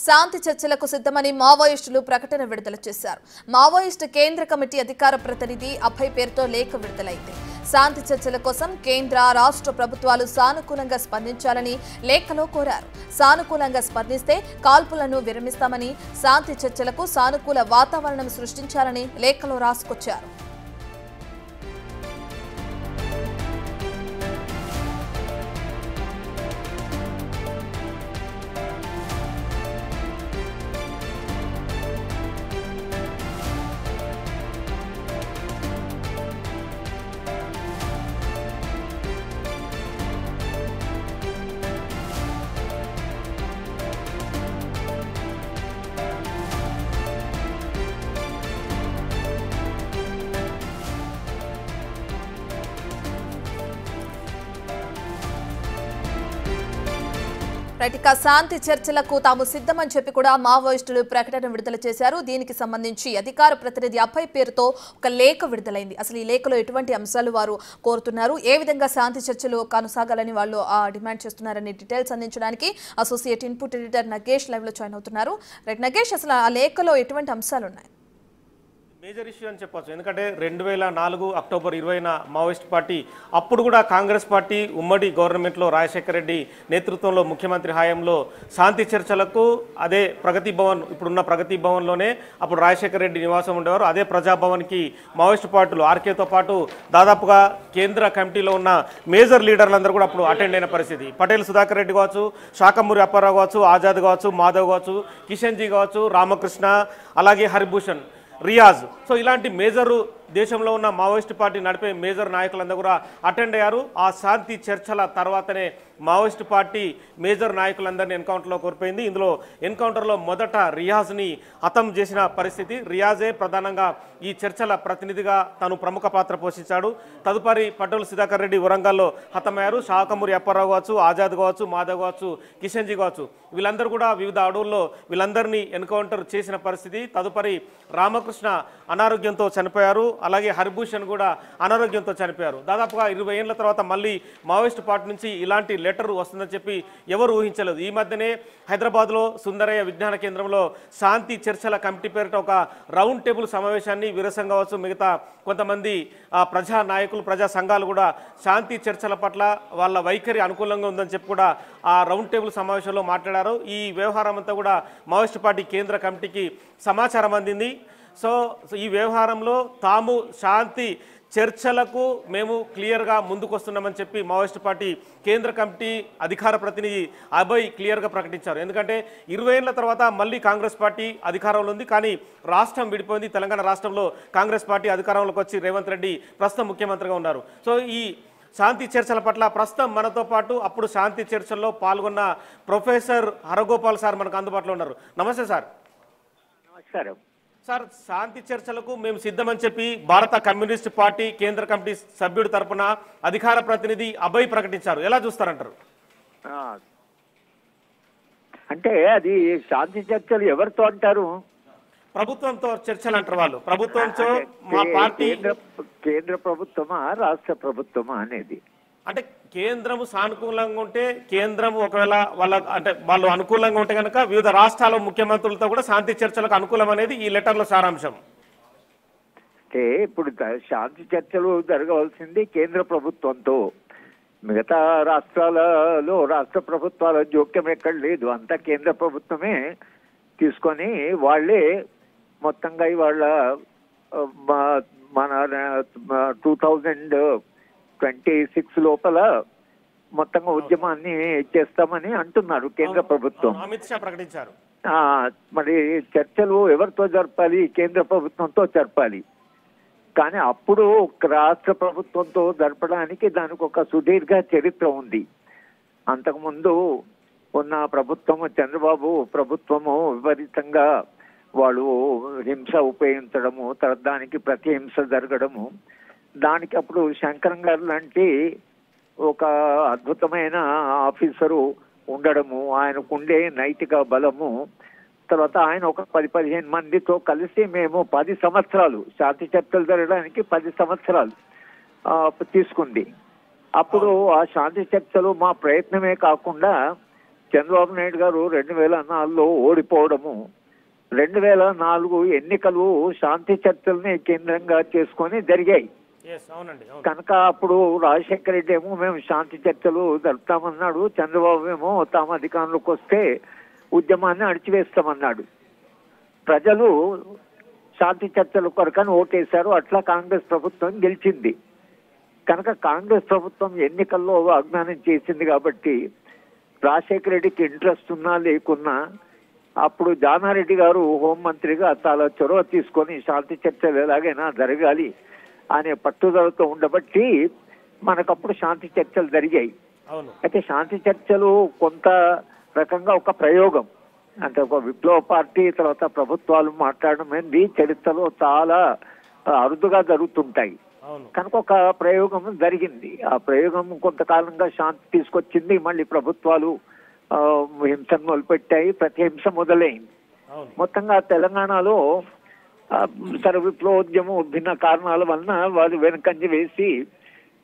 శాంతి చర్చలకు సిద్ధమని మావోయిస్టులు ప్రకటన విడుదల చేశారు. మావోయిస్టు కేంద్ర కమిటీ అధికార ప్రతినిధి అభయ్ పేరుతో లేఖ విడుదలైంది. శాంతి చర్చల కోసం కేంద్ర, రాష్ట్ర ప్రభుత్వాలు సానుకూలంగా స్పందించాలని లేఖలో కోరారు. సానుకూలంగా స్పందిస్తే కాల్పులను విరమిస్తామని, శాంతి చర్చలకు సానుకూల వాతావరణం సృష్టించాలని లేఖలో రాసుకొచ్చారు. ఇక శాంతి చర్చలకు తాము సిద్ధమని చెప్పి కూడా మావోయిస్టులు ప్రకటన విడుదల చేశారు. దీనికి సంబంధించి అధికార ప్రతినిధి అభయ్ పేరుతో ఒక లేఖ విడుదలైంది. అసలు ఈ లేఖలో ఎటువంటి అంశాలు వారు కోరుతున్నారు, ఏ విధంగా శాంతి చర్చలు కొనసాగాలని వాళ్ళు డిమాండ్ చేస్తున్నారని డీటెయిల్స్ అందించడానికి associate input editor Nagesh live లో జాయిన్ అవుతున్నారు. రైట్ నగేష్, అసలు ఆ లేఖలో ఎటువంటి అంశాలు ఉన్నాయి? మేజర్ ఇష్యూ అని చెప్పొచ్చు. ఎందుకంటే 2004 అక్టోబర్ 20న మావోయిస్ట్ పార్టీ, అప్పుడు కూడా కాంగ్రెస్ పార్టీ ఉమ్మడి గవర్నమెంట్లో రాజశేఖర రెడ్డి నేతృత్వంలో ముఖ్యమంత్రి హయాంలో శాంతి చర్చలకు అదే ప్రగతి భవన్, ఇప్పుడున్న ప్రగతి భవన్లోనే అప్పుడు రాజశేఖర రెడ్డి నివాసం ఉండేవారు. అదే ప్రజాభవన్కి మావోయిస్ట్ పార్టీలు ఆర్కేతో పాటు దాదాపుగా కేంద్ర కమిటీలో ఉన్న మేజర్ లీడర్లందరూ కూడా అప్పుడు అటెండ్ అయిన పరిస్థితి. పటేల్ సుధాకర్ రెడ్డి కావచ్చు, శాఖమూరి అప్పారావు కావచ్చు, ఆజాద్ కావచ్చు, మాధవ్ కావచ్చు, కిషన్ జీ కావచ్చు, రామకృష్ణ, అలాగే హరిభూషణ్, రియాజ్. సో ఇలాంటి మేజరు దేశంలో ఉన్న మావోయిస్ట్ పార్టీ నడిపే మేజర్ నాయకులందరూ కూడా అటెండ్ అయ్యారు. ఆ శాంతి చర్చల తర్వాతనే మావోయిస్ట్ పార్టీ మేజర్ నాయకులందరినీ ఎన్కౌంటర్లో కోల్పోయింది. ఇందులో ఎన్కౌంటర్లో మొదట రియాజ్ని హతం చేసిన పరిస్థితి. రియాజే ప్రధానంగా ఈ చర్చల ప్రతినిధిగా తను ప్రముఖ పాత్ర పోషించాడు. తదుపరి పటేల్ సుధాకర్ రెడ్డి వరంగల్లో హతమయ్యారు. శాఖమూరి అప్పారావు కావచ్చు, ఆజాద్ కావచ్చు, మాధవ్ కావచ్చు, కిషన్ జీ కావచ్చు, వీళ్ళందరూ కూడా వివిధ అడవుల్లో వీళ్ళందరినీ ఎన్కౌంటర్ చేసిన పరిస్థితి. తదుపరి రామకృష్ణ అనారోగ్యంతో చనిపోయారు. అలాగే హరిభూషణ్ కూడా అనారోగ్యంతో చనిపోయారు. దాదాపుగా 20 ఏళ్ల తర్వాత మళ్ళీ మావోయిస్ట్ పార్టీ నుంచి ఇలాంటి లెటర్ వస్తుందని చెప్పి ఎవరు ఊహించలేదు. ఈ మధ్యనే హైదరాబాద్లో సుందరయ్య విజ్ఞాన కేంద్రంలో శాంతి చర్చల కమిటీ పేరిట ఒక రౌండ్ టేబుల్ సమావేశాన్ని విరసం కావచ్చు, మిగతా కొంతమంది ప్రజా నాయకులు, ప్రజా సంఘాలు కూడా శాంతి చర్చల పట్ల వాళ్ళ వైఖరి అనుకూలంగా ఉందని చెప్పి కూడా ఆ రౌండ్ టేబుల్ సమావేశంలో మాట్లాడారు. ఈ వ్యవహారం అంతా కూడా మావోయిస్ట్ పార్టీ కేంద్ర కమిటీకి సమాచారం అందింది. సో ఈ వ్యవహారంలో తాము శాంతి చర్చలకు మేము క్లియర్గా ముందుకు వస్తున్నామని చెప్పి మావోయిస్ట్ పార్టీ కేంద్ర కమిటీ అధికార ప్రతినిధి అభయ్ క్లియర్గా ప్రకటించారు. ఎందుకంటే 20 ఏళ్ల తర్వాత మళ్ళీ కాంగ్రెస్ పార్టీ అధికారంలో ఉంది, కానీ రాష్ట్రం విడిపోయింది. తెలంగాణ రాష్ట్రంలో కాంగ్రెస్ పార్టీ అధికారంలోకి వచ్చి రేవంత్ రెడ్డి ప్రస్తుతం ముఖ్యమంత్రిగా ఉన్నారు. సో ఈ శాంతి చర్చల పట్ల ప్రస్తుతం మనతో పాటు అప్పుడు శాంతి చర్చల్లో పాల్గొన్న ప్రొఫెసర్ హరగోపాల్ సార్ మనకు అందుబాటులో ఉన్నారు. నమస్తే సార్. నమస్కారం సార్, శాంతి చర్చలకు మేము సిద్ధమని చెప్పి భారత కమ్యూనిస్ట్ పార్టీ కేంద్ర కమిటీ సభ్యుడి తరపున అధికార ప్రతినిధి అభయ్ ప్రకటించారు. ఎలా చూస్తారంటారు? అంటే అది శాంతి చర్చలు ఎవరితో అంటారు? ప్రభుత్వంతో చర్చలు అంటారు వాళ్ళు. ప్రభుత్వంతో మా పార్టీ కేంద్ర ప్రభుత్వమా రాష్ట్ర ప్రభుత్వమా అనేది? అంటే కేంద్రము సానుకూలంగా ఉంటే, కేంద్రం ఒకవేళ వాళ్ళు అనుకూలంగా ఉంటే కనుక వివిధ రాష్ట్రాల ముఖ్యమంత్రులతో కూడా శాంతి చర్చలకు అనుకూలం అనేది ఈ లెటర్లో సారాంశం. అంటే ఇప్పుడు శాంతి చర్చలు జరగవలసింది కేంద్ర ప్రభుత్వంతో. మిగతా రాష్ట్రాలలో రాష్ట్ర ప్రభుత్వాల జోక్యం ఎక్కడ లేదు. అంతా కేంద్ర ప్రభుత్వమే తీసుకొని వాళ్ళే మొత్తంగా ఇవాళ మన 2026 లోపల మొత్తంగా ఉద్యమాన్ని చేస్తామని అంటున్నారు కేంద్ర ప్రభుత్వం. అమిత్ షా ప్రకటించారు. మరి చర్చలు ఎవరితో జరపాలి? కేంద్ర ప్రభుత్వంతో జరపాలి. కానీ అప్పుడు రాష్ట్ర ప్రభుత్వంతో జరపడానికి దానికి ఒక సుదీర్ఘ చరిత్ర ఉంది. అంతకుముందు ఉన్న ప్రభుత్వము, చంద్రబాబు ప్రభుత్వము విపరీతంగా వాళ్ళు హింస ఉపయోగించడము, దానికి ప్రతిహింస జరగడము, దానికి అప్పుడు శంకరం గారు లాంటి ఒక అద్భుతమైన ఆఫీసరు ఉండడము, ఆయనకు ఉండే నైతిక బలము, తర్వాత ఆయన ఒక 10-15 మందితో కలిసి మేము 10 సంవత్సరాలు శాంతి చర్చలు జరగడానికి 10 సంవత్సరాలు తీసుకుంది. అప్పుడు ఆ శాంతి చర్చలు మా ప్రయత్నమే కాకుండా చంద్రబాబు నాయుడు గారు 2004లో ఓడిపోవడము, 2004 ఎన్నికలు శాంతి చర్చల్ని కేంద్రంగా చేసుకొని జరిగాయి. కనుక అప్పుడు రాజశేఖర రెడ్డి ఏమో మేము శాంతి చర్చలు జరుపుతామన్నాడు, చంద్రబాబు ఏమో తాము అధికారంలోకి వస్తే ఉద్యమాన్ని అణిచివేస్తామన్నాడు. ప్రజలు శాంతి చర్చల కొరకని ఓటేశారు. అట్లా కాంగ్రెస్ ప్రభుత్వం గెలిచింది. కనుక కాంగ్రెస్ ప్రభుత్వం ఎన్నికల్లో వాగ్దానం చేసింది కాబట్టి రాజశేఖర రెడ్డికి ఇంట్రెస్ట్ ఉన్నా లేకున్నా అప్పుడు జానారెడ్డి గారు హోంమంత్రిగా చాలా చొరవ తీసుకొని శాంతి చర్చలు ఎలాగైనా జరగాలి అనే పట్టుదలతో ఉండబట్టి మనకప్పుడు శాంతి చర్చలు జరిగాయి. అయితే శాంతి చర్చలు కొంత రకంగా ఒక ప్రయోగం, అంటే ఒక విప్లవ పార్టీ తర్వాత ప్రభుత్వాలు మాట్లాడడం అనేది చరిత్రలో చాలా అరుదుగా జరుగుతుంటాయి. కనుక ఒక ప్రయోగం జరిగింది. ఆ ప్రయోగం కొంతకాలంగా శాంతి తీసుకొచ్చింది. మళ్ళీ ప్రభుత్వాలు హింసను మొదలుపెట్టాయి. ప్రతి హింస మొదలైంది. మొత్తంగా తెలంగాణలో విప్లవోద్యమం భిన్న కారణాల వలన వాళ్ళు వెనకంజ వేసి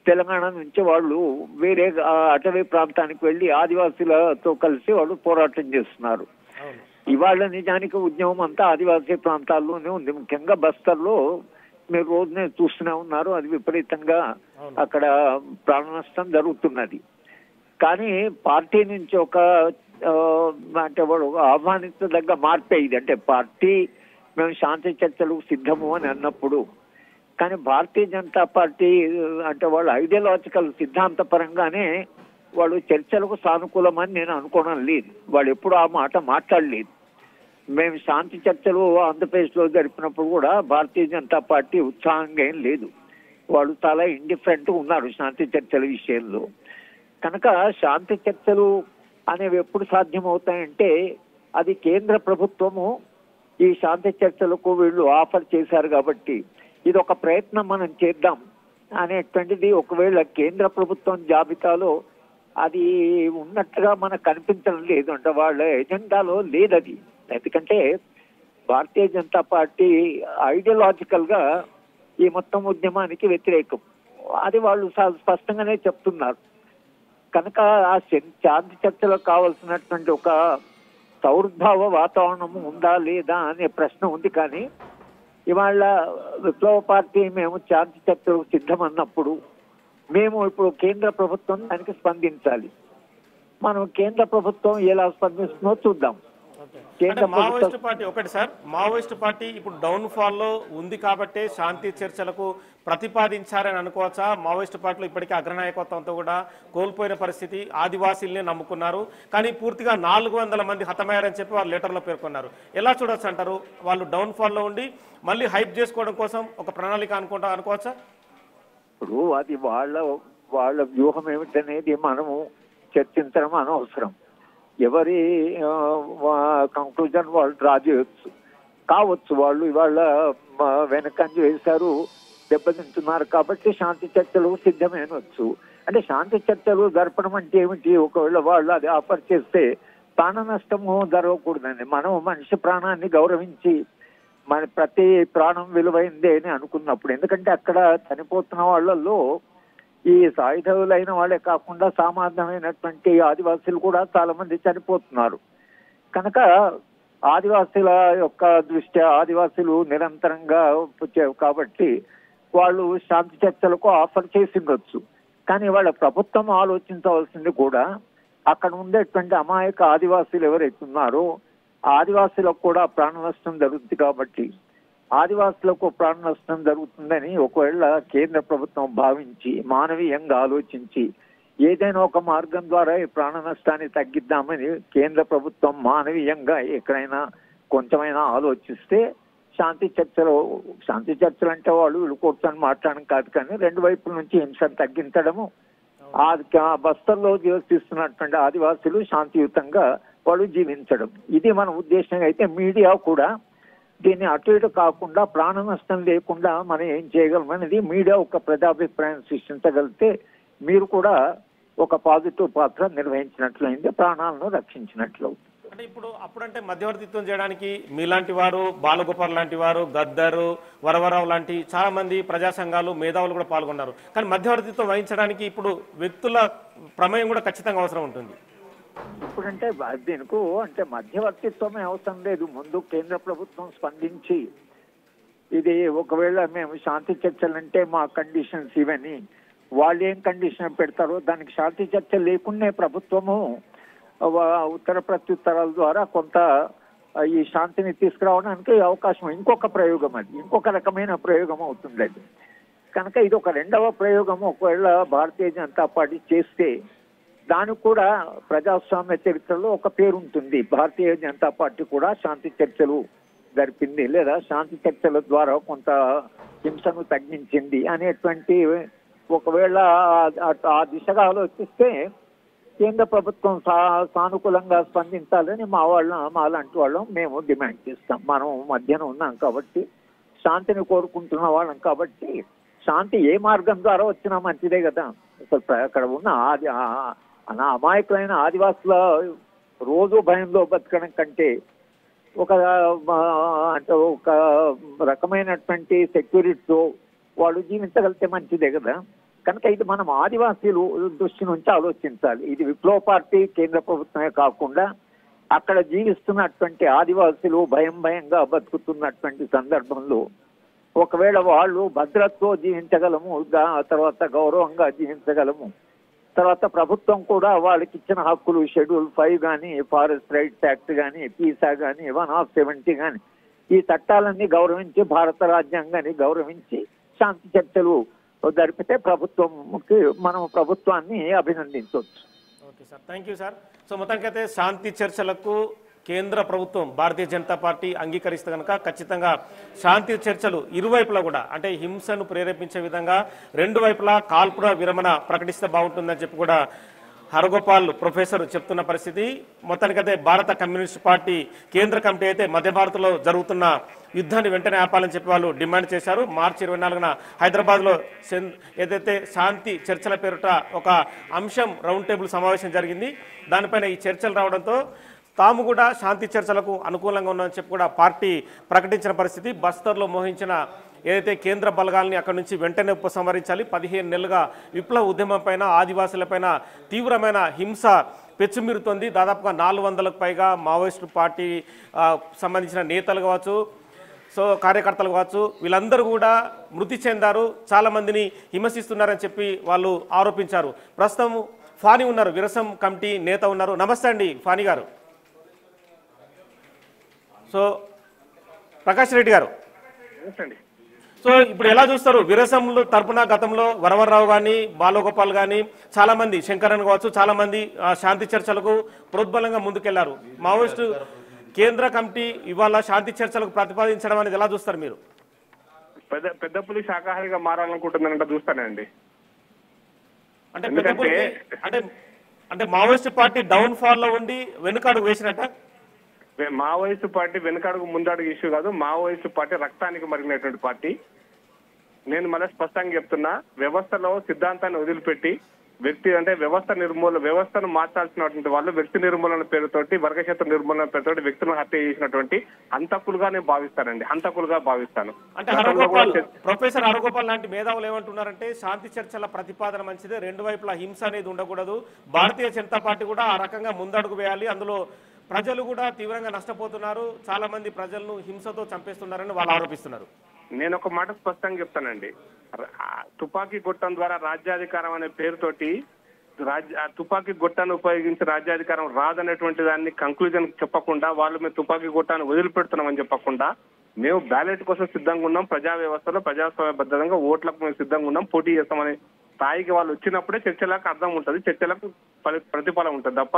తెలంగాణ నుంచి వాళ్ళు వేరే అటవీ ప్రాంతానికి వెళ్ళి ఆదివాసీలతో కలిసి వాళ్ళు పోరాటం చేస్తున్నారు. ఇవాళ నిజానికి ఉద్యమం అంతా ఆదివాసీ ప్రాంతాల్లోనే ఉంది. ముఖ్యంగా బస్తర్లో మీరు రోజునే చూస్తూనే ఉన్నారు. అది విపరీతంగా అక్కడ ప్రాణ నష్టం జరుగుతున్నది. కానీ పార్టీ నుంచి ఒక అంటే వాడు ఆహ్వానించదగ్గ మార్పే ఇది. అంటే పార్టీ మేము శాంతి చర్చలకు సిద్ధము అని అన్నప్పుడు, కానీ భారతీయ జనతా పార్టీ అంటే వాళ్ళు ఐడియాలజికల్ సిద్ధాంత పరంగానే వాళ్ళు చర్చలకు సానుకూలమని నేను అనుకోవడం లేదు. వాళ్ళు ఎప్పుడు ఆ మాట మాట్లాడలేదు. మేము శాంతి చర్చలు ఆంధ్రప్రదేశ్లో జరిపినప్పుడు కూడా భారతీయ జనతా పార్టీ ఉత్సాహంగా ఏం లేదు. వాళ్ళు చాలా ఇండిఫరెంట్ ఉన్నారు శాంతి చర్చల విషయంలో. కనుక శాంతి చర్చలు అనేవి ఎప్పుడు సాధ్యమవుతాయంటే అది కేంద్ర ప్రభుత్వము ఈ శాంతి చర్చలకు వీళ్ళు ఆఫర్ చేశారు కాబట్టి ఇది ఒక ప్రయత్నం మనం చేద్దాం అనేటువంటిది ఒకవేళ కేంద్ర ప్రభుత్వం జాబితాలో అది ఉన్నట్టుగా మనకు కనిపించడం లేదు. అంటే వాళ్ళ ఎజెండాలో లేదది. ఎందుకంటే భారతీయ జనతా పార్టీ ఐడియాలజికల్ గా ఈ మొత్తం ఉద్యమానికి వ్యతిరేకం. అది వాళ్ళు స్పష్టంగానే చెప్తున్నారు. కనుక ఆ శాంతి చర్చలో కావాల్సినటువంటి ఒక సౌర్భావ వాతావరణం ఉందా లేదా అనే ప్రశ్న ఉంది. కానీ ఇవాళ విప్లవ పార్టీ మేము శాంతి చర్చలకు సిద్ధమన్నప్పుడు మేము ఇప్పుడు కేంద్ర ప్రభుత్వం దానికి స్పందించాలి. మనం కేంద్ర ప్రభుత్వం ఎలా స్పందిస్తుందో చూద్దాం. మావోయిస్ట్ పార్టీ ఒకటి సార్, మావోయిస్ట్ పార్టీ ఇప్పుడు డౌన్ ఫాల్ లో ఉంది కాబట్టి శాంతి చర్చలకు ప్రతిపాదించారని అనుకోవచ్చా? మావోయిస్ట్ పార్టీలో ఇప్పటికే అగ్రనాయకత్వంతో కూడా కోల్పోయిన పరిస్థితి, ఆదివాసీల్ని నమ్ముకున్నారు, కానీ పూర్తిగా 400 మంది హతమయ్యారని చెప్పి వాళ్ళు లెటర్లో పేర్కొన్నారు. ఎలా చూడొచ్చు అంటారు? వాళ్ళు డౌన్ ఫాల్ లో ఉండి మళ్ళీ హైప్ చేసుకోవడం కోసం ఒక ప్రణాళిక అనుకోవచ్చా? ఇప్పుడు అది వాళ్ళ వ్యూహం ఏమిటనేది మనము చర్చించడం అనవసరం. ఎవరి కంక్లూజన్ వాళ్ళు డ్రా చేయొచ్చు కావచ్చు. వాళ్ళు ఇవాళ వెనకంజ వేశారు, దెబ్బతింటున్నారు కాబట్టి శాంతి చర్చలు సిద్ధమైనవచ్చు. అంటే శాంతి చర్చలు జరపడం అంటే ఏమిటి? ఒకవేళ వాళ్ళు అది ఆఫర్ చేస్తే ప్రాణ నష్టము జరగకూడదండి. మనం మనిషి ప్రాణాన్ని గౌరవించి మన ప్రతి ప్రాణం విలువైందే అని అనుకున్నప్పుడు, ఎందుకంటే అక్కడ చనిపోతున్న వాళ్ళల్లో ఈ సాయుధులైన వాళ్ళే కాకుండా సామాన్యమైనటువంటి ఆదివాసీలు కూడా చాలా మంది చనిపోతున్నారు. కనుక ఆదివాసీల యొక్క దృష్ట్యా ఆదివాసీలు నిరంతరంగా కాబట్టి వాళ్ళు శాంతి చర్చలకు ఆఫర్ చేసిండొచ్చు. కానీ వాళ్ళ ప్రభుత్వం ఆలోచించవలసింది కూడా అక్కడ ఉండేటువంటి అమాయక ఆదివాసీలు ఎవరైతే ఉన్నారో ఆదివాసీలకు కూడా ప్రాణ నష్టం జరుగుతుంది. కాబట్టి ఆదివాసులకు ప్రాణ నష్టం జరుగుతుందని ఒకవేళ కేంద్ర ప్రభుత్వం భావించి మానవీయంగా ఆలోచించి ఏదైనా ఒక మార్గం ద్వారా ఈ ప్రాణ నష్టాన్ని తగ్గిద్దామని కేంద్ర ప్రభుత్వం మానవీయంగా ఎక్కడైనా కొంచెమైనా ఆలోచిస్తే శాంతి చర్చలు అంటే వాళ్ళు వీళ్ళు కూర్చొని మాట్లాడడం కాదు, కానీ రెండు వైపుల నుంచి హింసను తగ్గించడము, ఆ బస్తర్లో జీవిస్తున్నటువంటి ఆదివాసులు శాంతియుతంగా వాళ్ళు జీవించడం, ఇది మన ఉద్దేశం. అయితే మీడియా కూడా దీన్ని అటు ఇటు కాకుండా ప్రాణ నష్టం లేకుండా మనం ఏం చేయగలం అనేది మీడియా ఒక ప్రజాభిప్రాయం సృష్టించగలిగితే మీరు కూడా ఒక పాజిటివ్ పాత్ర నిర్వహించినట్లయింది, ప్రాణాలను రక్షించినట్లు. అంటే అప్పుడంటే మధ్యవర్తిత్వం చేయడానికి మీలాంటి వారు, బాలగోపాల్ లాంటి వారు, గద్దరు, వరవరావు లాంటి చాలా మంది ప్రజా సంఘాలు, మేధావులు కూడా పాల్గొన్నారు. కానీ మధ్యవర్తిత్వం వహించడానికి ఇప్పుడు వ్యక్తుల ప్రమేయం కూడా ఖచ్చితంగా అవసరం ఉంటుంది. ఇప్పుడంటే దీనికి అంటే మధ్యవర్తిత్వమే అవసరం లేదు. ముందు కేంద్ర ప్రభుత్వం స్పందించి ఇది ఒకవేళ మేము శాంతి చర్చలు అంటే మా కండిషన్స్ ఇవని, వాళ్ళు ఏం కండిషన్ పెడతారో దానికి శాంతి చర్చలు లేకుండా ప్రభుత్వము ఉత్తర ప్రత్యుత్తరాల ద్వారా కొంత ఈ శాంతిని తీసుకురావడానికి అవకాశం, ఇంకొక ప్రయోగం, అది ఇంకొక రకమైన ప్రయోగం అవుతుంది అది. కనుక ఇది ఒక రెండవ ప్రయోగం ఒకవేళ భారతీయ జనతా పార్టీ చేస్తే దానికి కూడా ప్రజాస్వామ్య చరిత్రలో ఒక పేరు ఉంటుంది. భారతీయ జనతా పార్టీ కూడా శాంతి చర్చలు జరిపింది లేదా శాంతి చర్చల ద్వారా కొంత హింసను తగ్గించింది అనేటువంటి ఒకవేళ ఆ దిశగా ఆలోచిస్తే కేంద్ర ప్రభుత్వం సానుకూలంగా స్పందించాలని మాలాంటి వాళ్ళం మేము డిమాండ్ చేస్తాం. మనం మధ్యన ఉన్నాం కాబట్టి, శాంతిని కోరుకుంటున్న వాళ్ళం కాబట్టి, శాంతి ఏ మార్గం ద్వారా వచ్చినా మంచిదే కదా. అసలు అక్కడ ఉన్న అమాయకులైన ఆదివాసుల రోజు భయంలో బతకడం కంటే అంటే ఒక రకమైనటువంటి సెక్యూరిటీతో వాళ్ళు జీవించగలిగితే మంచిదే కదా. కనుక ఇది మనం ఆదివాసీలు దృష్టి నుంచి ఆలోచించాలి. ఇది విప్లవ పార్టీ కేంద్ర ప్రభుత్వమే కాకుండా అక్కడ జీవిస్తున్నటువంటి ఆదివాసీలు భయంగా బతుకుతున్నటువంటి సందర్భంలో ఒకవేళ వాళ్ళు భద్రతతో జీవించగలము, తర్వాత గౌరవంగా జీవించగలము, తర్వాత ప్రభుత్వం కూడా వాళ్ళకి ఇచ్చిన హక్కులు షెడ్యూల్ 5 కానీ, ఫారెస్ట్ రైట్స్ యాక్ట్ కానీ, పీసా కానీ, 1/70 కానీ, ఈ చట్టాలన్నీ గౌరవించి భారత రాజ్యాంగాన్ని గౌరవించి శాంతి చర్చలు జరిపితే మనం ప్రభుత్వాన్ని అభినందించవచ్చు. Okay sir, thank you sir. So మొత్తానికైతే శాంతి చర్చలకు కేంద్ర ప్రభుత్వం భారతీయ జనతా పార్టీ అంగీకరిస్తే కనుక ఖచ్చితంగా శాంతి చర్చలు ఇరువైపులా కూడా అంటే హింసను ప్రేరేపించే విధంగా రెండు వైపులా కాల్పుల విరమణ ప్రకటిస్తే బాగుంటుందని చెప్పి కూడా హరగోపాల్ ప్రొఫెసర్ చెప్తున్న పరిస్థితి. మొత్తానికైతే భారత కమ్యూనిస్ట్ పార్టీ కేంద్ర కమిటీ అయితే మధ్య భారత్లో జరుగుతున్న యుద్ధాన్ని వెంటనే ఆపాలని చెప్పి వాళ్ళు డిమాండ్ చేశారు. మార్చి 24న హైదరాబాద్లో ఏదైతే శాంతి చర్చల పేరుట ఒక అంశం రౌండ్ టేబుల్ సమావేశం జరిగింది. దానిపైన ఈ చర్చలు రావడంతో తాము కూడా శాంతి చర్చలకు అనుకూలంగా ఉన్నామని చెప్పి కూడా పార్టీ ప్రకటించిన పరిస్థితి. బస్తర్లో మోహించిన ఏదైతే కేంద్ర బలగాల్ని అక్కడి నుంచి వెంటనే ఉపసంహరించాలి, 15 నెలలుగా విప్లవ ఉద్యమం పైన ఆదివాసులపైన తీవ్రమైన హింస పెచ్చుమిరుతోంది. దాదాపుగా 400లకు పైగా మావోయిస్టు పార్టీ సంబంధించిన నేతలు కావచ్చు, సో కార్యకర్తలు కావచ్చు, వీళ్ళందరూ కూడా మృతి చెందారు, చాలామందిని హింసిస్తున్నారని చెప్పి వాళ్ళు ఆరోపించారు. ప్రస్తుతం ఫానీ ఉన్నారు, విరసం కమిటీ నేత ఉన్నారు. నమస్తే అండి ఫానీ గారు. సో ప్రకాష్ రెడ్డి గారు, సో ఇప్పుడు ఎలా చూస్తారు విరసంలో తరపున గతంలో వరవరరావు కానీ బాలగోపాల్ కానీ చాలా మంది, శంకరన్ కావచ్చు, చాలా మంది శాంతి చర్చలకు ప్రోద్బలంగా ముందుకెళ్లారు. మావోయిస్టు కేంద్ర కమిటీ ఇవాళ శాంతి చర్చలకు ప్రతిపాదించడం అనేది ఎలా చూస్తారు మీరు? పెద్ద పులి శాకాహారిగా మారాలనుకుంటుందనంటే చూస్తానండి. అంటే పెద్ద పులి అంటే మావోయిస్టు పార్టీ డౌన్ ఫాల్ లో ఉండి వెనుకడుగు వేసినట్ట? మావోయిస్టు పార్టీ వెనుకడుగు ముందడుగు ఇష్యూ కాదు. మావోయిస్టు పార్టీ రక్తానికి మరిగినటువంటి పార్టీ. నేను మళ్ళీ స్పష్టంగా చెప్తున్నా, వ్యవస్థలో సిద్ధాంతాన్ని వదిలిపెట్టి వ్యవస్థను మార్చాల్సినటువంటి వాళ్ళు వ్యక్తి నిర్మూలన పేరుతోటి, వర్గశత్రు నిర్మూలన పేరుతోటి వ్యక్తులను హత్య చేసినటువంటి హంతకులుగా నేను భావిస్తానండి, హంతకులుగా భావిస్తాను. అంటే ప్రొఫెసర్ హరగోపాల్ లాంటి మేధావులు ఏమంటున్నారంటే శాంతి చర్చల ప్రతిపాదన మంచిదే, రెండు వైపులా హింస అనేది ఉండకూడదు, భారతీయ జనతా పార్టీ కూడా ఆ రకంగా ముందడుగు వేయాలి, అందులో ప్రజలు కూడా తీవ్రంగా నష్టపోతున్నారు, చాలా మంది ప్రజలను హింసతో చంపేస్తున్నారని వాళ్ళు ఆరోపిస్తున్నారు. నేను ఒక మాట స్పష్టంగా చెప్తానండి, తుపాకీ గొట్టం ద్వారా రాజ్యాధికారం అనే పేరుతోటి తుపాకీ గొట్టాన్ని ఉపయోగించి రాజ్యాధికారం రాదనేటువంటి దాన్ని కంక్లూజన్ చెప్పకుండా, వాళ్ళు మేము తుపాకీ గొట్టాన్ని వదిలిపెడుతున్నామని చెప్పకుండా, మేము బ్యాలెట్ కోసం సిద్ధంగా ఉన్నాం, ప్రజా వ్యవస్థలో ప్రజాస్వామ్యబద్ధంగా ఓట్లకు మేము సిద్ధంగా ఉన్నాం, పోటీ చేస్తామనే స్థాయికి వాళ్ళు వచ్చినప్పుడే చర్చలకు అర్థం ఉంటుంది, చర్చలకు ప్రతిఫలం ఉంటుంది తప్ప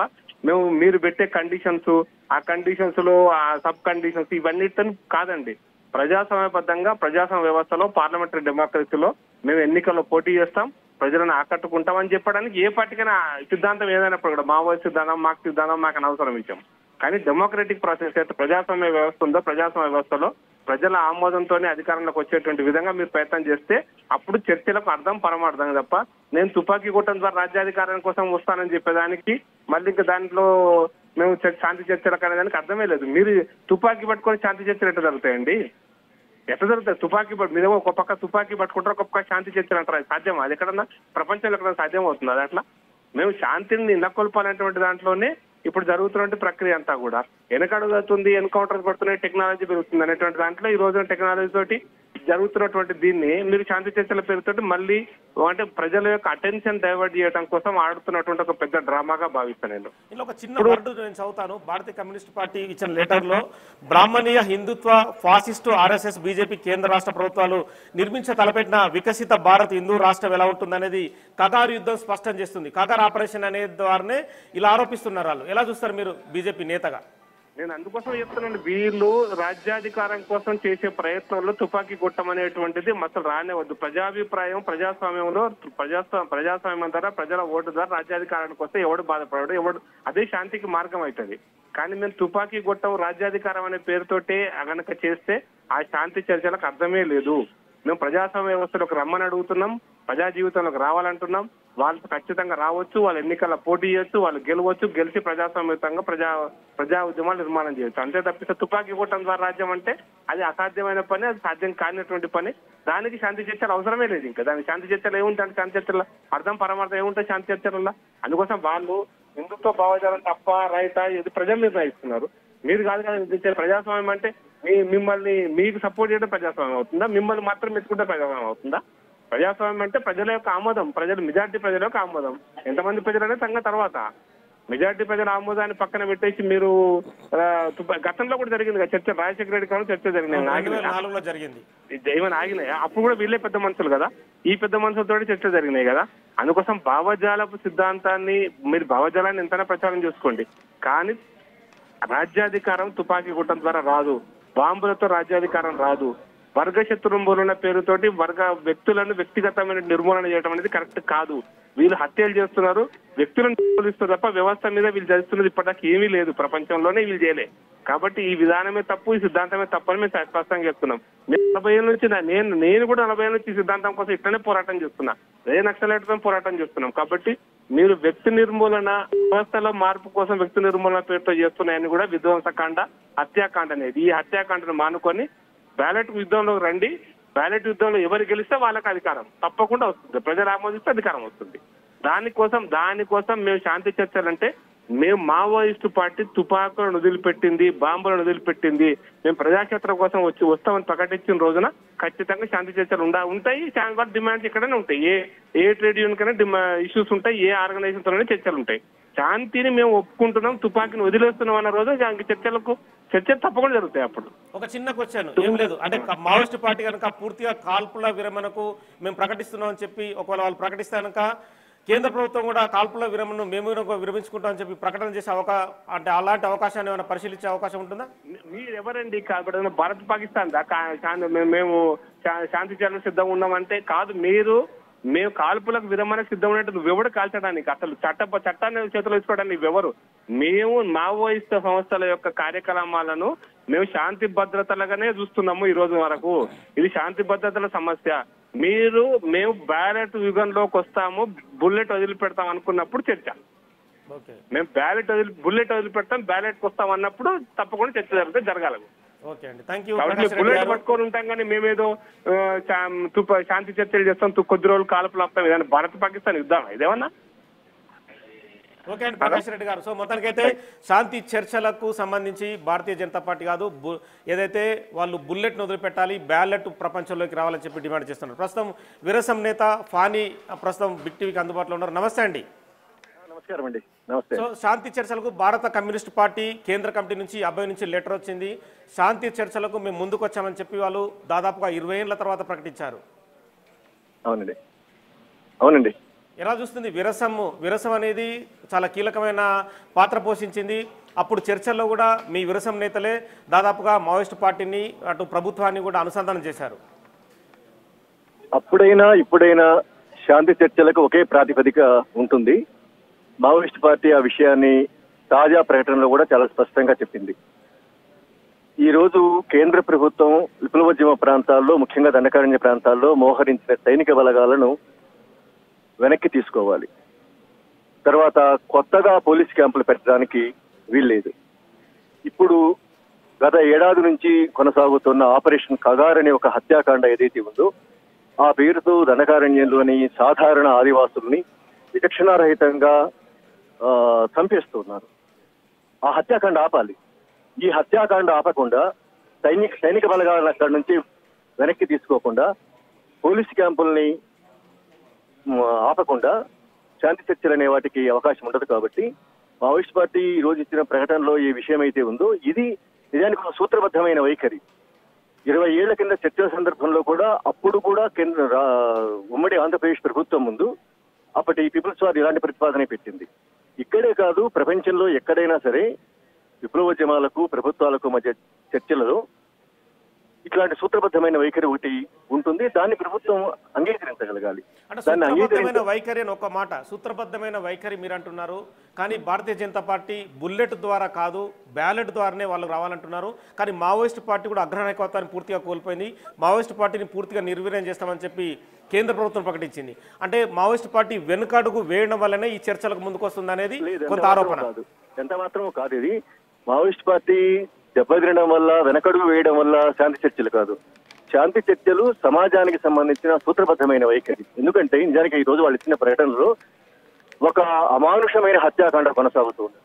మీరు పెట్టే కండిషన్స్, ఆ కండిషన్స్ లో ఆ సబ్ కండిషన్స్ ఇవన్నిటితో కాదండి. ప్రజాస్వామ్యబద్ధంగా ప్రజాస్వామ్య వ్యవస్థలో పార్లమెంటరీ డెమోక్రసీలో మేము ఎన్నికల్లో పోటీ చేస్తాం, ప్రజలను ఆకట్టుకుంటామని చెప్పడానికి ఏ పార్టీకైనా సిద్ధాంతం ఏదైనప్పుడు కూడా మావోయిస్ట్ సిద్ధాంతం, మాకు సిద్ధాంతం మాకు అనవసరం విషయం. కానీ డెమోక్రటిక్ ప్రాసెస్ అయితే ప్రజాస్వామ్య వ్యవస్థ ఉందో, ప్రజాస్వామ్య వ్యవస్థలో ప్రజల ఆమోదంతోనే అధికారంలోకి వచ్చేటువంటి విధంగా మీరు ప్రయత్నం చేస్తే అప్పుడు చర్చలకు అర్థం పరమార్థం తప్ప నేను తుపాకీ కొట్టడం ద్వారా రాజ్యాధికారం కోసం వస్తానని చెప్పేదానికి మళ్ళీ ఇంకా దాంట్లో మేము శాంతి చర్చలకు అనేదానికి అర్థమే లేదు. మీరు తుపాకీ పట్టుకొని శాంతి చర్చలు ఎట్లా జరుగుతాయండి? ఎట్లా జరుగుతాయి? తుపాకీ మీరు ఒక పక్క తుపాకీ పట్టుకుంటారు, ఒక పక్క శాంతి చర్చలు అంటారు. అది సాధ్యమా? అది ఎక్కడన్నా ప్రపంచంలో ఎక్కడన్నా సాధ్యం అవుతుంది? అది అట్లా మేము శాంతిని నెలకొల్పాలనేటువంటి దాంట్లోనే ఇప్పుడు జరుగుతున్న ప్రక్రియ అంతా కూడా వెనకడుగుతుంది, ఎన్కౌంటర్స్ పడుతున్నాయి, టెక్నాలజీ పెరుగుతుంది అనేటువంటి దాంట్లో ఈ రోజున టెక్నాలజీ తోటి జరుగుతున్నటువంటి దీన్ని మీరు శాంతి చర్చల పేరుతోటి మళ్ళీ అంటే ప్రజల యొక్క అటెన్షన్ డైవర్ట్ చేయడం కోసం ఆడుతున్నటువంటి ఒక పెద్ద డ్రామాగా భావిస్తాను నేను. ఇలా ఒక చిన్న వర్డ్ నేను చదువుతాను. భారతీయ కమ్యూనిస్ట్ పార్టీ ఇచ్చిన లెటర్ లో బ్రాహ్మణీయ హిందుత్వ ఫాసిస్టు RSS బీజేపీ కేంద్ర రాష్ట్ర ప్రభుత్వాలు నిర్మించ తలపెట్టిన వికసిత భారత్ హిందూ రాష్ట్రం ఎలా ఉంటుందనేది కగారు యుద్ధం స్పష్టం చేస్తుంది. కగార్ ఆపరేషన్ అనే ద్వారానే ఇలా ఆరోపిస్తున్నారు వాళ్ళు. ఎలా చూస్తారు మీరు బీజేపీ నేతగా? నేను అందుకోసం చెప్తున్నాను, వీళ్ళు రాజ్యాధికారం కోసం చేసే ప్రయత్నంలో తుపాకీ కొట్టం అనేటువంటిది అసలు రానేవద్దు. ప్రజాభిప్రాయం ప్రజాస్వామ్యంలో ప్రజాస్వామ్యం ద్వారా ప్రజల ఓటు ద్వారా రాజ్యాధికారానికి వస్తే ఎవడు బాధపడడు, ఎవడు అదే శాంతికి మార్గం అవుతుంది. కానీ మేము తుపాకీ కొట్టం రాజ్యాధికారం అనే పేరుతోటే గనక చేస్తే ఆ శాంతి చర్చలకు అర్థమే లేదు. మేము ప్రజాస్వామ్య వ్యవస్థలోకి రమ్మని అడుగుతున్నాం, ప్రజా జీవితంలోకి రావాలంటున్నాం. వాళ్ళు ఖచ్చితంగా రావచ్చు, వాళ్ళు ఎన్నికల్లో పోటీ చేయొచ్చు, వాళ్ళు గెలవచ్చు, గెలిచి ప్రజాస్వామ్యంగా ప్రజా ఉద్యమాలు నిర్మాణం చేయొచ్చు. అంతే తప్పిస్తే తుపాకీ కొట్టడం ద్వారా రాజ్యం అంటే అది అసాధ్యమైన పని, అది సాధ్యం కానిటువంటి పని. దానికి శాంతి చర్చలు అవసరమే లేదు. ఇంకా దానికి శాంతి చర్చలు ఏముంటాయి? శాంతి చర్చల అర్థం పరమార్థం ఏముంటాయి శాంతి చర్చలలో? అందుకోసం వాళ్ళు హిందుత్వ భావజాలం తప్ప రైటా ఇది ప్రజలు నిర్ణయిస్తున్నారు. మీరు కాదు కదా ప్రజాస్వామ్యం అంటే మిమ్మల్ని మీకు సపోర్ట్ చేయడం ప్రజాస్వామ్యం అవుతుందా? మిమ్మల్ని మాత్రం మెచ్చుకుంటే ప్రజాస్వామ్యం అవుతుందా? ప్రజాస్వామ్యం అంటే ప్రజల యొక్క ఆమోదం, మెజార్టీ ప్రజల యొక్క ఆమోదం. ఎంతమంది ప్రజలు అనేది సంగతి తర్వాత. మెజార్టీ ప్రజల ఆమోదాన్ని పక్కన పెట్టేసి మీరు గతంలో కూడా జరిగింది కదా చర్చ, రాజశేఖర రెడ్డి కాలం చర్చ జరిగింది, ఏమైనా ఆగినాయా? అప్పుడు కూడా వీళ్ళే పెద్ద మనుషులు కదా, ఈ పెద్ద మనుషులతో చర్చ జరిగినాయి కదా. అందుకోసం భావజాలపు సిద్ధాంతాన్ని మీరు భావజాలాన్ని ఎంతైనా ప్రచారం చేసుకోండి, కానీ రాజ్యాధికారం తుపాకీ గుట్టం ద్వారా రాదు, బాంబులతో రాజ్యాధికారం రాదు. వర్గ శత్రుంబులున్న పేరుతోటి వ్యక్తులను వ్యక్తిగతమైన నిర్మూలన చేయడం అనేది కరెక్ట్ కాదు. వీళ్ళు హత్యలు చేస్తున్నారు, వ్యక్తులను నిర్మూలిస్తారు తప్ప వ్యవస్థ మీద వీళ్ళు చేస్తున్నది ఇప్పటిదాకా ఏమీ లేదు, ప్రపంచంలోనే వీళ్ళు చేయలే. కాబట్టి ఈ విధానమే తప్పు, ఈ సిద్ధాంతమే తప్పు అని మేము స్పష్టంగా చెప్తున్నాం. నేను 40 ఏళ్ళ నుంచి నేను కూడా 40 ఏళ్ళ నుంచి ఈ సిద్ధాంతం కోసం ఇట్లనే పోరాటం చేస్తున్నా, అదే నక్సలైట్తో పోరాటం చేస్తున్నాం. కాబట్టి మీరు వ్యక్తి నిర్మూలన వ్యవస్థలో మార్పు కోసం వ్యక్తి నిర్మూలన పేరుతో చేస్తున్నాయని కూడా విధ్వంసకాండ, హత్యాకాండ అనేది. ఈ హత్యాకాండను మానుకొని బ్యాలెట్ యుద్ధంలోకి రండి. బ్యాలెట్ యుద్ధంలో ఎవరు గెలిస్తే వాళ్ళకి అధికారం తప్పకుండా వస్తుంది, ప్రజలు ఆమోదిస్తే అధికారం వస్తుంది. దానికోసం మేము శాంతి చర్చలంటే మేము మావోయిస్టు పార్టీ తుపాకులను వదిలిపెట్టింది, బాంబులను వదిలిపెట్టింది, మేము ప్రజాక్షేత్రం కోసం వస్తామని ప్రకటించిన రోజున ఖచ్చితంగా శాంతి చర్చలు ఉంటాయి. వాటి డిమాండ్స్ ఇక్కడనే ఉంటాయి. ఏ ట్రేడ్ యూనియన్ కన్నా ఇష్యూస్ ఉంటాయి, ఏ ఆర్గనైజేషన్ తోనే చర్చలు ఉంటాయి. శాంతిని మేము ఒప్పుకుంటున్నాం, తుపాకీని వదిలేస్తున్నాం అన్న రోజు చర్చలు తప్పకుండా జరుగుతాయి. అప్పుడు ఒక చిన్న క్వశ్చన్, ఏం లేదు అంటే మావోయిస్ట్ పార్టీ కనుక పూర్తిగా కాల్పుల విరమణకు మేము ప్రకటిస్తున్నాం అని చెప్పి ఒకవేళ వాళ్ళు ప్రకటిస్తే కనుక కేంద్ర ప్రభుత్వం కూడా కాల్పుల విరమణను మేము విరమించుకుంటామని చెప్పి ప్రకటన చేసే అంటే అలాంటి అవకాశాన్ని ఏమైనా పరిశీలించే అవకాశం ఉంటుందా? మీరు ఎవరండి భారత్ పాకిస్తాన్ మేము శాంతి చర్చలకు సిద్ధంగా ఉన్నామంటే కాదు. మేము కాల్పులకు విరమణకు సిద్ధం ఉన్నట్టు నువ్వెవడు కాల్చడానికి, అసలు చట్టాన్ని చేతిలో తీసుకోవడానికి నువ్వెవరు? మేము మావోయిస్ట్ సంస్థల యొక్క కార్యక్రమాలను మేము శాంతి భద్రతలుగానే చూస్తున్నాము ఈ రోజు వరకు. ఇది శాంతి భద్రతల సమస్య. మేము బ్యాలెట్ యుగంలోకి వస్తాము, బుల్లెట్ వదిలిపెడతాం అనుకున్నప్పుడు చర్చ. మేము బుల్లెట్ వదిలిపెడతాం, బ్యాలెట్కి వస్తాం అన్నప్పుడు తప్పకుండా చర్చ జరగాలి. బుల్లెట్ పట్టుకొని ఉంటాం కానీ మేమేదో శాంతి చర్చలు చేస్తాం, కొద్ది రోజులు కాల్పులు వస్తాం, ఏదైనా భారత్ పాకిస్తాన్ యుద్ధం ఇదేమన్నా? ఓకే అండి ప్రకాష్ రెడ్డి గారు. సో మొత్తానికైతే శాంతి చర్చలకు సంబంధించి భారతీయ జనతా పార్టీ కాదు, ఏదైతే వాళ్ళు బుల్లెట్ను వదిలిపెట్టాలి, బ్యాలెట్ ప్రపంచంలోకి రావాలని చెప్పి డిమాండ్ చేస్తున్నారు. ప్రస్తుతం విరసం నేత ఫానీ ప్రస్తుతం బిగ్ టీవీకి అందుబాటులో ఉన్నారు. నమస్తే అండి. నమస్కారం అండి. నమస్తే. సో శాంతి చర్చలకు భారత కమ్యూనిస్ట్ పార్టీ కేంద్ర కమిటీ నుంచి అబ్బాయి నుంచి లెటర్ వచ్చింది. శాంతి చర్చలకు మేము ముందుకు వచ్చామని చెప్పి వాళ్ళు దాదాపుగా 20 ఏళ్ల తర్వాత ప్రకటించారు. అవునండి. ఎలా చూస్తుంది? విరసం అనేది చాలా కీలకమైన పాత్ర పోషించింది. అప్పుడు చర్చల్లో కూడా మీ విరసం నేతలే దాదాపుగా మావోయిస్ట్ పార్టీని అటు ప్రభుత్వాన్ని కూడా అనుసంధానం చేశారు. అప్పుడైనా ఇప్పుడైనా శాంతి చర్చలకు ఒకే ప్రాతిపదిక ఉంటుంది. మావోయిస్ట్ పార్టీ ఆ విషయాన్ని తాజా ప్రకటనలో కూడా చాలా స్పష్టంగా చెప్పింది. ఈ రోజు కేంద్ర ప్రభుత్వం విప్లవోద్యమ ప్రాంతాల్లో, ముఖ్యంగా దండకారణ్య ప్రాంతాల్లో మోహరించిన సైనిక బలగాలను వెనక్కి తీసుకోవాలి. తర్వాత కొత్తగా పోలీస్ క్యాంపులు పెట్టడానికి వీల్లేదు. ఇప్పుడు గత ఏడాది నుంచి కొనసాగుతున్న ఆపరేషన్ కగార్ అనే ఒక హత్యాకాండ ఏదైతే ఉందో ఆ పేరుతో దండకారణ్యంలోని సాధారణ ఆదివాసుల్ని విచక్షణారహితంగా చంపేస్తున్నారు. ఆ హత్యాకాండ ఆపాలి. ఈ హత్యాకాండ ఆపకుండా సైనిక బలగాలను అక్కడి నుంచి వెనక్కి తీసుకోకుండా పోలీసు క్యాంపుల్ని ఆపకుండా శాంతి చర్చలు అనే వాటికి అవకాశం ఉండదు. కాబట్టి మావోయిస్ట్ పార్టీ ఈ రోజు ఇచ్చిన ప్రకటనలో ఏ విషయం అయితే ఉందో ఇది నిజానికి ఒక సూత్రబద్ధమైన వైఖరి. 20 ఏళ్ల కింద చర్చల సందర్భంలో కూడా అప్పుడు కూడా ఉమ్మడి ఆంధ్రప్రదేశ్ ప్రభుత్వం ముందు అప్పటి పీపుల్స్ వార్ ఇలాంటి ప్రతిపాదన పెట్టింది. ఇక్కడే కాదు, ప్రపంచంలో ఎక్కడైనా సరే విప్లవోద్యమాలకు ప్రభుత్వాలకు మధ్య చర్చలలో ఇట్లాంటి సూత్రబద్ధమైన వైఖరి ఒకటి ఉంటుంది. దాన్ని ప్రభుత్వం అంగీకరించగలగాలి. అంటే సూత్రబద్ధమైన వైఖరి అని ఒక మాట, సూత్రబద్ధమైన వైఖరి మీరు అంటున్నారు. కానీ భారతీయ జనతా పార్టీ బుల్లెట్ ద్వారా కాదు, బ్యాలెట్ ద్వారానే వాళ్ళు రావాలంటున్నారు. కానీ మావోయిస్ట్ పార్టీ కూడా అగ్రనాయకత్వాన్ని పూర్తిగా కోల్పోయింది. మావోయిస్ట్ పార్టీని పూర్తిగా నిర్వీర్యం చేస్తామని చెప్పి కేంద్ర ప్రభుత్వం ప్రకటించింది. అంటే మావోయిస్ట్ పార్టీ వెనుకడుగు వేయడం వల్లనే ఈ చర్చలకు ముందుకు వస్తుంది అనేది కొంత ఆరోపణ. ఎంత మాత్రం కాదు. ఇది మావోయిస్ట్ పార్టీ దెబ్బతినడం వల్ల, వెనకడుగు వేయడం వల్ల శాంతి చర్చలు కాదు. శాంతి చర్చలు సమాజానికి సంబంధించిన సూత్రబద్ధమైన వైఖరి. ఎందుకంటే నిజానికి ఈ రోజు వాళ్ళు ఇచ్చిన ప్రకటనలో ఒక అమానుషమైన హత్యాకాండ కొనసాగుతుంది.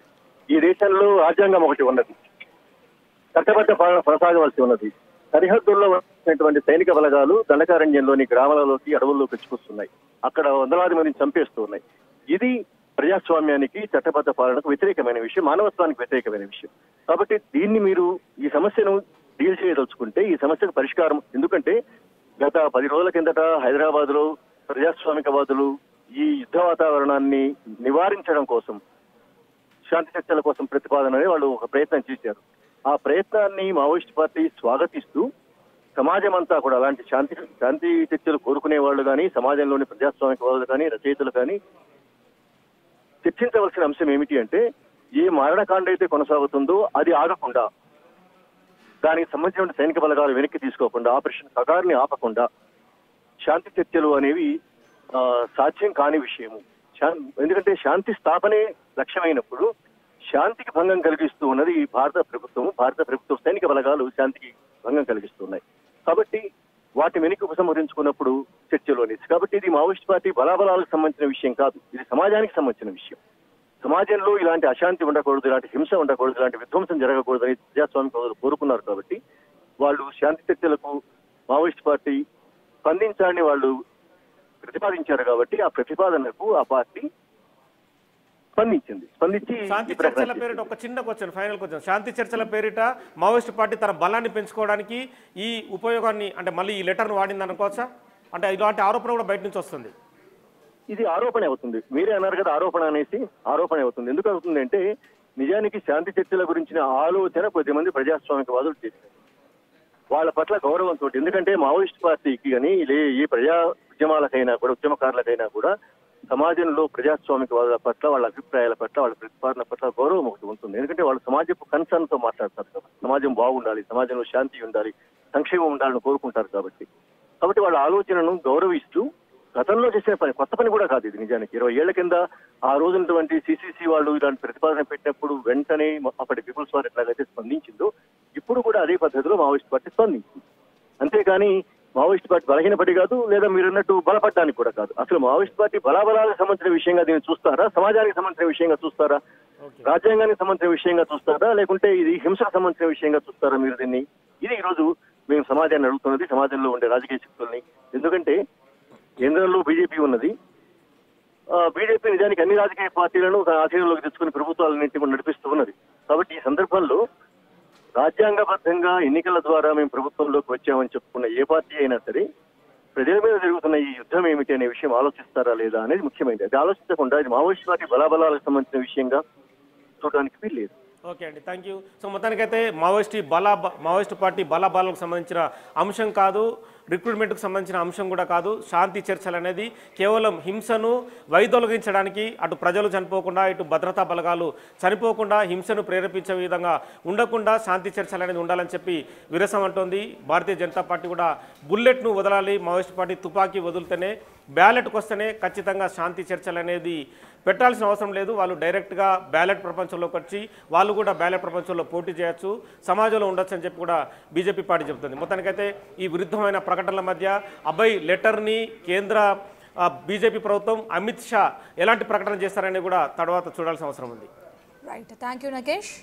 ఈ దేశంలో రాజ్యాంగం ఒకటి ఉన్నది, చట్టబద్ధ పాలన కొనసాగవలసి ఉన్నది. సరిహద్దుల్లో ఉన్నటువంటి సైనిక బలగాలు దండకారణ్యంలోని గ్రామాలలోకి, అడవుల్లోకి వచ్చుకొస్తున్నాయి. అక్కడ వందలాది మందిని చంపేస్తూ ఉన్నాయి. ఇది ప్రజాస్వామ్యానికి, చట్టబద్ధ పాలనకు వ్యతిరేకమైన విషయం, మానవత్వానికి వ్యతిరేకమైన విషయం. కాబట్టి దీన్ని మీరు ఈ సమస్యను డీల్ చేయదలుచుకుంటే ఈ సమస్యకు పరిష్కారం, ఎందుకంటే గత 10 రోజుల కిందట హైదరాబాద్ లో ప్రజాస్వామికవాదులు ఈ యుద్ధ వాతావరణాన్ని నివారించడం కోసం, శాంతి చర్చల కోసం ప్రతిపాదనని వాళ్ళు ఒక ప్రయత్నం చేశారు. ఆ ప్రయత్నాన్ని మావోయిస్ట్ పార్టీ స్వాగతిస్తూ సమాజం అంతా కూడా అలాంటి శాంతి చర్చలు కోరుకునే వాళ్ళు కానీ, సమాజంలోని ప్రజాస్వామికవాదులు కానీ, రచయితలు కానీ చర్చించవలసిన అంశం ఏమిటి అంటే, ఏ మరణకాండ అయితే కొనసాగుతుందో అది ఆగకుండా, దానికి సంబంధించిన సైనిక బలగాలు వెనక్కి తీసుకోకుండా, ఆపరేషన్ సగార్ని ఆపకుండా శాంతి చర్చలు అనేవి సాధ్యం కాని విషయము. ఎందుకంటే శాంతి స్థాపనే లక్ష్యమైనప్పుడు శాంతికి భంగం కలిగిస్తూ ఉన్నది భారత ప్రభుత్వం సైనిక బలగాలు శాంతికి భంగం కలిగిస్తున్నాయి. కాబట్టి వాటి వెనక్కి ఉపసంహరించుకున్నప్పుడు చర్చలు అనేసి. కాబట్టి ఇది మావోయిస్ట్ పార్టీ బలాబలాలకు సంబంధించిన విషయం కాదు, ఇది సమాజానికి సంబంధించిన విషయం. సమాజంలో ఇలాంటి అశాంతి ఉండకూడదు, ఇలాంటి హింస ఉండకూడదు, ఇలాంటి విధ్వంసం జరగకూడదు అని ప్రజాస్వామిక కోరుకున్నారు. కాబట్టి వాళ్ళు శాంతి చర్చలకు మావోయిస్ట్ పార్టీ స్పందించాలని వాళ్ళు ప్రతిపాదించారు. కాబట్టి ఆ ప్రతిపాదనకు ఆ పార్టీ స్పందించి శాంతి చర్చల పేరిట ఒక చిన్న క్వశ్చన్, ఫైనల్ క్వశ్చన్. శాంతి చర్చల పేరిట మావోయిస్ట్ పార్టీ తన బలాన్ని పెంచుకోవడానికి ఈ ఉపయోగాన్ని, అంటే మళ్ళీ ఈ లెటర్ను వాడింది అనుకోవచ్చా? అంటే ఇలాంటి ఆరోపణ కూడా బయట నుంచి వస్తుంది. ఇది ఆరోపణ అవుతుంది. మీరే అన్నారు కదా ఆరోపణ అవుతుంది. ఎందుకు అవుతుంది అంటే, నిజానికి శాంతి చర్చల గురించిన ఆలోచన కొద్దిమంది ప్రజాస్వామికవాదులు చేశారు. వాళ్ళ పట్ల గౌరవంతో, ఎందుకంటే మావోయిస్ట్ పార్టీకి కానీ ఏ ప్రజా ఉద్యమాలకైనా కూడా, ఉద్యమకారులకైనా కూడా సమాజంలో ప్రజాస్వామికవాదుల పట్ల, వాళ్ళ అభిప్రాయాల పట్ల, వాళ్ళ ప్రతిపాదన పట్ల గౌరవం ఒకటి ఉంటుంది. ఎందుకంటే వాళ్ళు సమాజపు కన్సర్న్ తో మాట్లాడతారు కాబట్టి, సమాజం బాగుండాలి, సమాజంలో శాంతి ఉండాలి, సంక్షేమం ఉండాలని కోరుకుంటారు. కాబట్టి వాళ్ళ ఆలోచనను గౌరవిస్తూ గతంలో చేసిన పని, కొత్త పని కూడా కాదు ఇది. నిజానికి 20 ఏళ్ల కింద ఆ రోజున్నటువంటి సిసిసి వాళ్ళు ఇలాంటి ప్రతిపాదన పెట్టినప్పుడు వెంటనే అప్పటి పీపుల్స్ వార్ ఎట్లాగైతే స్పందించిందో, ఇప్పుడు కూడా అదే పద్ధతిలో మావోయిస్ట్ పార్టీ స్పందించింది. అంతేగాని మావోయిస్ట్ పార్టీ బలహీనపడి కాదు, లేదా మీరు అన్నట్టు బలపడడానికి కూడా కాదు. అసలు మావోయిస్ట్ పార్టీ బలాబలాలకు సంబంధించిన విషయంగా దీన్ని చూస్తారా, సమాజానికి సంబంధించిన విషయంగా చూస్తారా, రాజ్యాంగానికి సంబంధించిన విషయంగా చూస్తారా, లేకుంటే ఇది హింసకు సంబంధించిన విషయంగా చూస్తారా మీరు దీన్ని? ఇది ఈ రోజు మేము సమాజాన్ని అడుగుతున్నది, సమాజంలో ఉండే రాజకీయ శక్తుల్ని. ఎందుకంటే కేంద్రంలో బీజేపీ ఉన్నది. బీజేపీ నిజానికి అన్ని రాజకీయ పార్టీలను ఆధీనంలోకి తెచ్చుకుని ప్రభుత్వాలన్నింటినీ కూడా నడిపిస్తూ ఉన్నది. కాబట్టి ఈ సందర్భంలో రాజ్యాంగబద్ధంగా ఎన్నికల ద్వారా మేము ప్రభుత్వంలోకి వచ్చామని చెప్పుకున్న ఏ పార్టీ అయినా సరే ప్రజల మీద జరుగుతున్న ఈ యుద్ధం ఏమిటి అనే విషయం ఆలోచిస్తారా లేదా అనేది ముఖ్యమైనది. అది ఆలోచించకుండా ఇది మావోయిస్ట్ పార్టీ బలాబలాలకు సంబంధించిన విషయంగా చూడడానికి వీల్లేదు. ఓకే అండి, థ్యాంక్ యూ. సో మొత్తానికైతే మావోయిస్ట్ పార్టీ బలాబలాలకు సంబంధించిన అంశం కాదు, రిక్రూట్మెంట్కు సంబంధించిన అంశం కూడా కాదు. శాంతి చర్చలు అనేది కేవలం హింసను వైదొలగించడానికి, అటు ప్రజలు చనిపోకుండా, ఇటు భద్రతా బలగాలు చనిపోకుండా, హింసను ప్రేరేపించే విధంగా ఉండకుండా శాంతి చర్చలు అనేది ఉండాలని చెప్పి విరసం అంటోంది. భారతీయ జనతా పార్టీ కూడా బుల్లెట్ను వదలాలి, మావోయిస్ట్ పార్టీ తుపాకీ వదిలితేనే, బ్యాలెట్కి వస్తేనే ఖచ్చితంగా శాంతి చర్చలు అనేది పెట్టాల్సిన అవసరం లేదు. వాళ్ళు డైరెక్ట్గా బ్యాలెట్ ప్రపంచంలోకి వచ్చి వాళ్ళు కూడా బ్యాలెట్ ప్రపంచంలో పోటీ చేయొచ్చు, సమాజంలో ఉండొచ్చు అని చెప్పి కూడా బీజేపీ పార్టీ చెబుతుంది. మొత్తానికైతే ఈ విరుద్ధమైన ప్రకటనల మధ్య అభయ్ లెటర్ని కేంద్ర బీజేపీ ప్రభుత్వం, అమిత్ షా ఎలాంటి ప్రకటన చేస్తారని కూడా తర్వాత చూడాల్సిన అవసరం ఉంది. Right, thank you Nagesh.